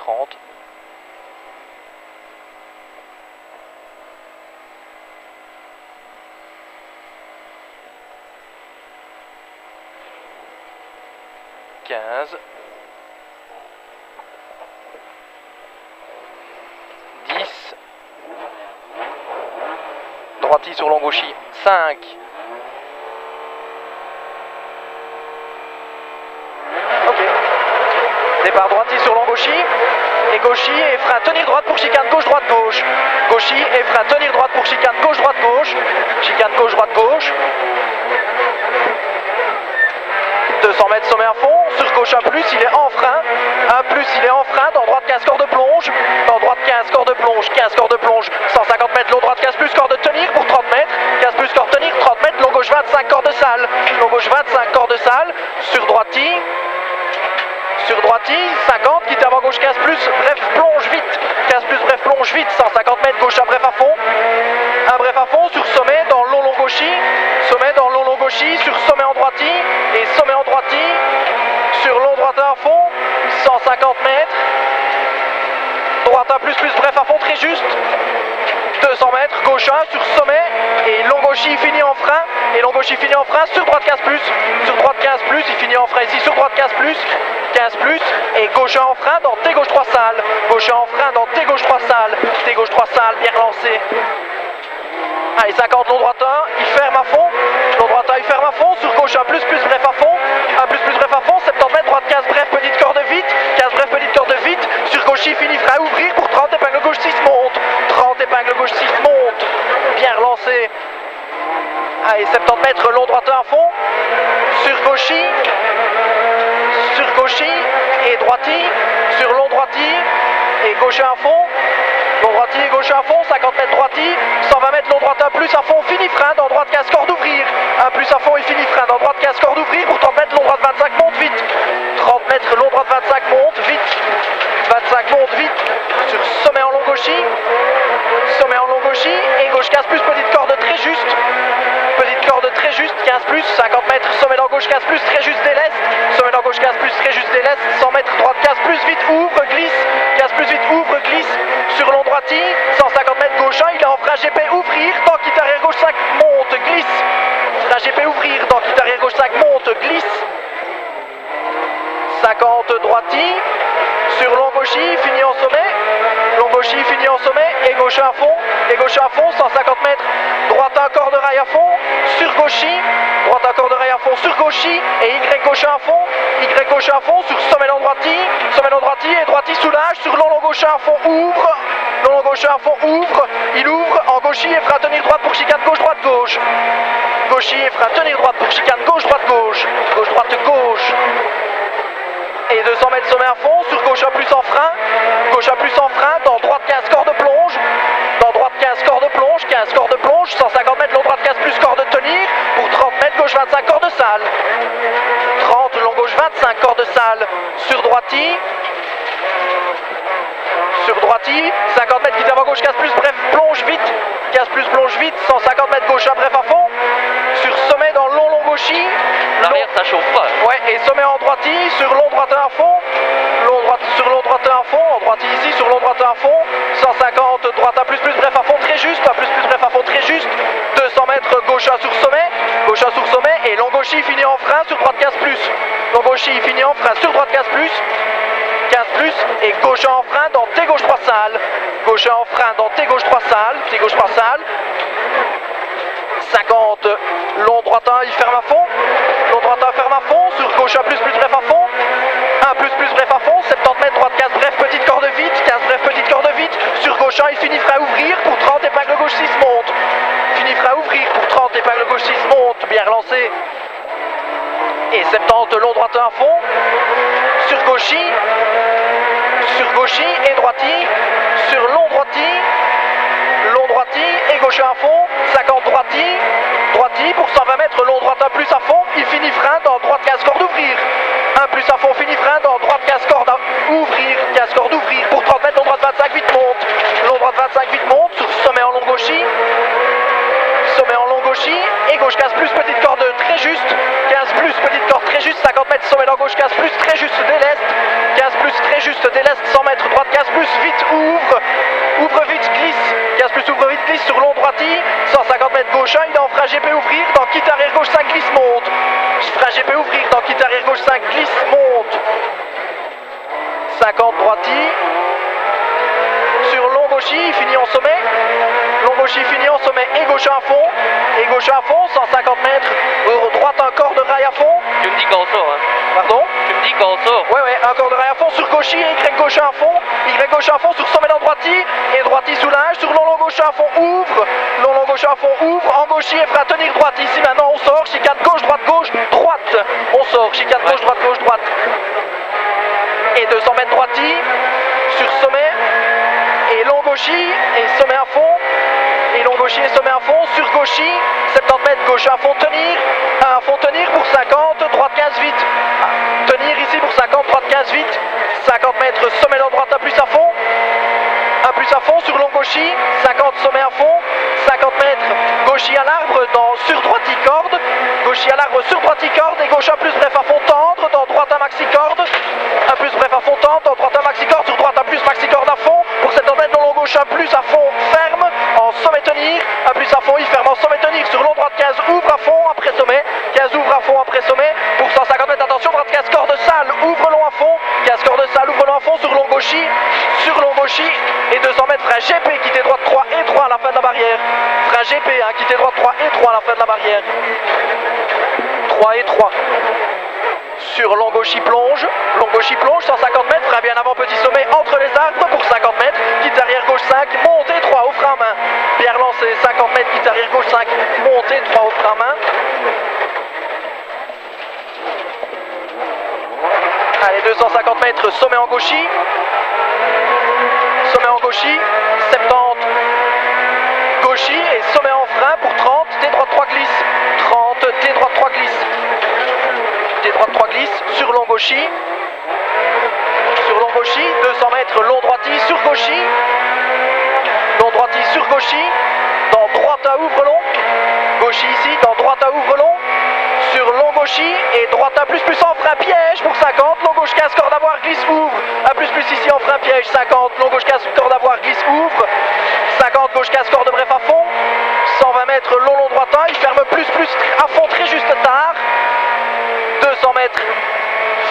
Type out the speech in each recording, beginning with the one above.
30. Droitie sur long gauchy, 5. Ok. Départ droitie sur long gauchy. Et gauchy et frein tenir droite pour chicane gauche, droite, gauche. Gauchy et frein tenir droite pour chicane gauche, droite, gauche. Chicane gauche, droite, gauche. 200 mètres sommet à fond, sur gauche 1+, il est en frein. 1+, il est en frein, dans droite 15 corps de plonge. Dans droite 15 corps de plonge, 15 corps de plonge. 150 mètres, long droite 15+, corps de tenir pour 30 mètres. 15+, corps de tenir, 30 mètres, long gauche 25, corps de salle. Long gauche 25, corps de salle. Sur droitie. Sur droitie, 50, quitte avant gauche 15+, bref, plonge vite. 15+, bref, plonge vite. 150 mètres, gauche à bref à fond. Un bref à fond, sur sommet, dans long gauchy. Sommet dans long gauchy, sur sommet en droitie. Et sommet en droitie, sur long droite à fond. 150 mètres. Droite 1+, bref à fond, très juste. 200 mètres, gauche 1 sur sommet. Et long gauchy finit en frein. Et long gauchy finit en frein sur droite 15+. Sur droite 15+, il finit en frein ici sur droite 15+. 15+, et gauche 1 en frein dans T gauche 3 salles. Gauche 1 en frein dans T gauche 3 salles. T gauche 3 salles, bien relancé. Allez, 50, long droite 1, il ferme à fond. Long droite 1, il ferme à fond. Sur gauche 1+, bref à fond. 1+, bref à fond. 70 mètres, droite 15, bref, petite corde vite. 15, bref, petite corde vite. Sur gauche, il finit frein à ouvrir pour 30, épingle gauche 6 monte. 30, épingle gauche 6 monte. Bien relancé. Allez, 70 mètres, long droite 1 à fond. Sur gauchy. Sur gauchy et droitie. Sur long droitie. Et gauche à fond. Long droitie et gauche à fond, 50 mètres droitie, 120 mètres long droite 1+ à fond, fini frein, dans droite 15 corps d'ouvrir, 1+ à fond et fini frein, dans droite 15 corps d'ouvrir, pour 30 mètres long droite 25 monte vite, 30 mètres long droite 25 monte vite, 25 monte vite, sur sommet en long gauchy, et gauche 15+, petite corde très juste, 15+, 50 mètres, sommet dans gauche 15+, très juste des lestes, sommet dans gauche 15+, très juste des lestes, 100 mètres, droite 15+, vite, ouvre, glisse, 15+, vite, ouvre, glisse, sur long droitie, 150 mètres gauche 1, il est en frein GP ouvrir, dans quitte arrière gauche 5, monte, glisse, frein GP ouvrir, dans quitte arrière gauche 5, monte, glisse, 50 droitie, sur long gauchy, fini en sommet, long gauchy, fini en sommet, et gauche à fond, 150 mètres, droite un corps de rail à fond, sur gauchy, droite un corps de rail à fond, sur gauchy, et Y gauche à fond, sur sommet en droitie, et droitie soulage, sur long gauche à fond, ouvre, long gauche à fond, ouvre, il ouvre, en gauchy, et frein tenir droite pour chicane gauche, droite, gauche, gauchy, et frein tenir droite pour chicane gauche, droite, gauche, gauche, droite, gauche, et 200 mètres sommet à fond, sur gauche 1+ en frein, dans droite 15 corps de plonge, 150 mètres, long droite 15+, corps de tenir, pour 30 mètres, gauche 25, corps de salle, 30, long gauche 25, corps de salle, sur droitie, 50 mètres, quitte avant gauche 15+, bref, plonge vite, 15+, plonge vite, 150 mètres, gauche 1, bref à fond, sur sommet dans long gauchy, l'arrière ça chauffe pas. Ouais, et sommet en droitie, sur long droite à fond, sur long droite à fond, en droitie ici, sur long droite à fond, 150, droite à plus, bref à fond, très juste, bref à fond, très juste, 200 mètres, gauche à sur sommet, et long gauchy finit en frein, sur droite 15+, long gauchy finit en frein, sur droite 15+, et gauche en frein dans T gauche 3 salles, gauche en frein dans T gauche 3 salles, 50, long droite 1, il ferme à fond, sur gauche 1+, bref à fond, 1+, bref à fond, 70 mètres, droite 15, bref, petite corde vite, sur gauche 1, il finit frein à ouvrir, pour 30, épingle gauche 6 monte, épingle gauche 6 monte, bien relancé, et 70, long droite 1 à fond, sur gauchy, et droitie, sur long droitie, et gauche à fond, 50 droitie, pour 120 mètres, long droite 1+ à fond, il finit frein dans droite 15 cordes d'ouvrir, 1+ à fond, finit frein dans droite 15 cordes d'ouvrir, pour 30 mètres, long droite 25 vite monte, sur sommet en long gauchy, et gauche 15+, petite corde très juste, 15+, petite corde très juste, 50 mètres, sommet dans gauche 15+, très juste des lestes, 100 mètres, droite glisse sur long droiti, 150 mètres gauche 1, il est en frein GP ouvrir, dans quitte arrière gauche 5 glisse monte. Frein GP ouvrir, dans quitte arrière gauche 5 glisse monte. 50 droiti. Sur long gauchi, il finit en sommet. Long gauchi finit en sommet et gauche à fond. Et gauche à fond, 150 mètres. Droite un corps de rail à fond. Tu me dis qu'on sort, hein. Pardon? Tu me dis qu'on sort. Ouais, un corps de rail à fond sur gauchi et Y gauche à fond. Y gauche à fond sur sommet dans droiti. Et droiti soulage. Sur long gauche à fond, ouvre. Long gauche à fond, ouvre. En gauchi et fera tenir droite. Ici maintenant, on sort. Chicane gauche, droite, droite. On sort. Chicane gauche, droite. Et 200 mètres droiti. Sur sommet. Et long gauchi et sommet à fond. Et long gauchi et sommet à fond. Sur gauchi. 70 mètres gauche à fond tenir. À fond tenir pour 50. Droite 15 vite. Tenir ici pour 50. Droite 15 vite. 50 mètres sommet dans droite. Un plus à fond. Un plus à fond sur long gauchi. 50 sommet à fond. 50 mètres gauchi à l'arbre sur droiti corde. Gauchi à l'arbre sur droiti corde. Et gauche un plus bref à fond tendre. Dans droite un maxi corde. Un plus bref à fond tendre. Dans droite un maxi corde. Sur droite un plus maxi corde à fond. Pour 70 mètres dans long gauche un plus à fond ferme. En sommet tenir. Un plus à fond il ferme en sommet tenir. Sur long droite 15 ouvre à fond après sommet. 15 ouvre à fond après sommet. Pour 150 mètres attention droite 15 corde sale. Ouvre long à fond. 15 corde sale ouvre long à fond sur long gauchi. Sur long gauchi. Et 200 mètres frein GP quitter droite 3 et 3 à la fin de la barrière. Frein GP quitter droite 3 et 3 à la fin de la barrière. 3 et 3. Sur long gauchi plonge, 150 mètres, frein bien avant petit sommet entre les arbres pour 50 mètres, quitte arrière gauche 5, montée 3 au frein à main. Bien relancé, 50 mètres, quitte arrière gauche 5, montée 3 au frein à main. Allez, 250 mètres, sommet en gauchi. Sommet en gauchi, 70 gauchi et sommet en frein pour 30, T droite 3 glisse. 30, T droite 3 glisse. T droite 3 glisse sur long gauchi. Sur long gauchi, 200 mètres, long droiti sur gauchi. Long droiti sur gauchi. Dans droite à ouvre long. Gauchi ici, dans droite à ouvre long. Sur long gauchi et droite à plus en frein piège pour 50. Long gauche 15 corde à voir, glisse ouvre. À plus ici en frein piège 50. Long gauche 15 corde à voir, glisse ouvre. 50 gauche 15 corde bref à fond. 120 mètres long droitin. Il ferme plus à fond très juste tard. 200 mètres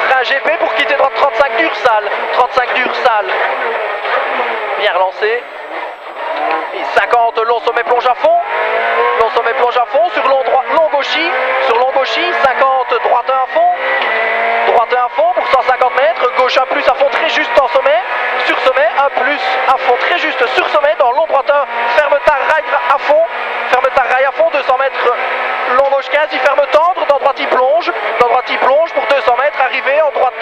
frein GP pour quitter droite 35 d'Ursal. 35 d'Ursal. Bien relancé. Et 50 long sommet plonge à fond. Long sommet plonge à fond sur long droit, long gauchi. Sur long gauchi, 50 droite à fond. Droite à fond pour 150 mètres. Gauche un plus à fond très juste en sommet. Sur sommet, un plus à fond très juste sur sommet. Dans long droite ferme ta rail à fond. Ferme ta rail à fond, 200 mètres. Long gauche 15, il ferme tendre. Dans droite il plonge. Dans droite il plonge pour 200 mètres. Arrivé en droite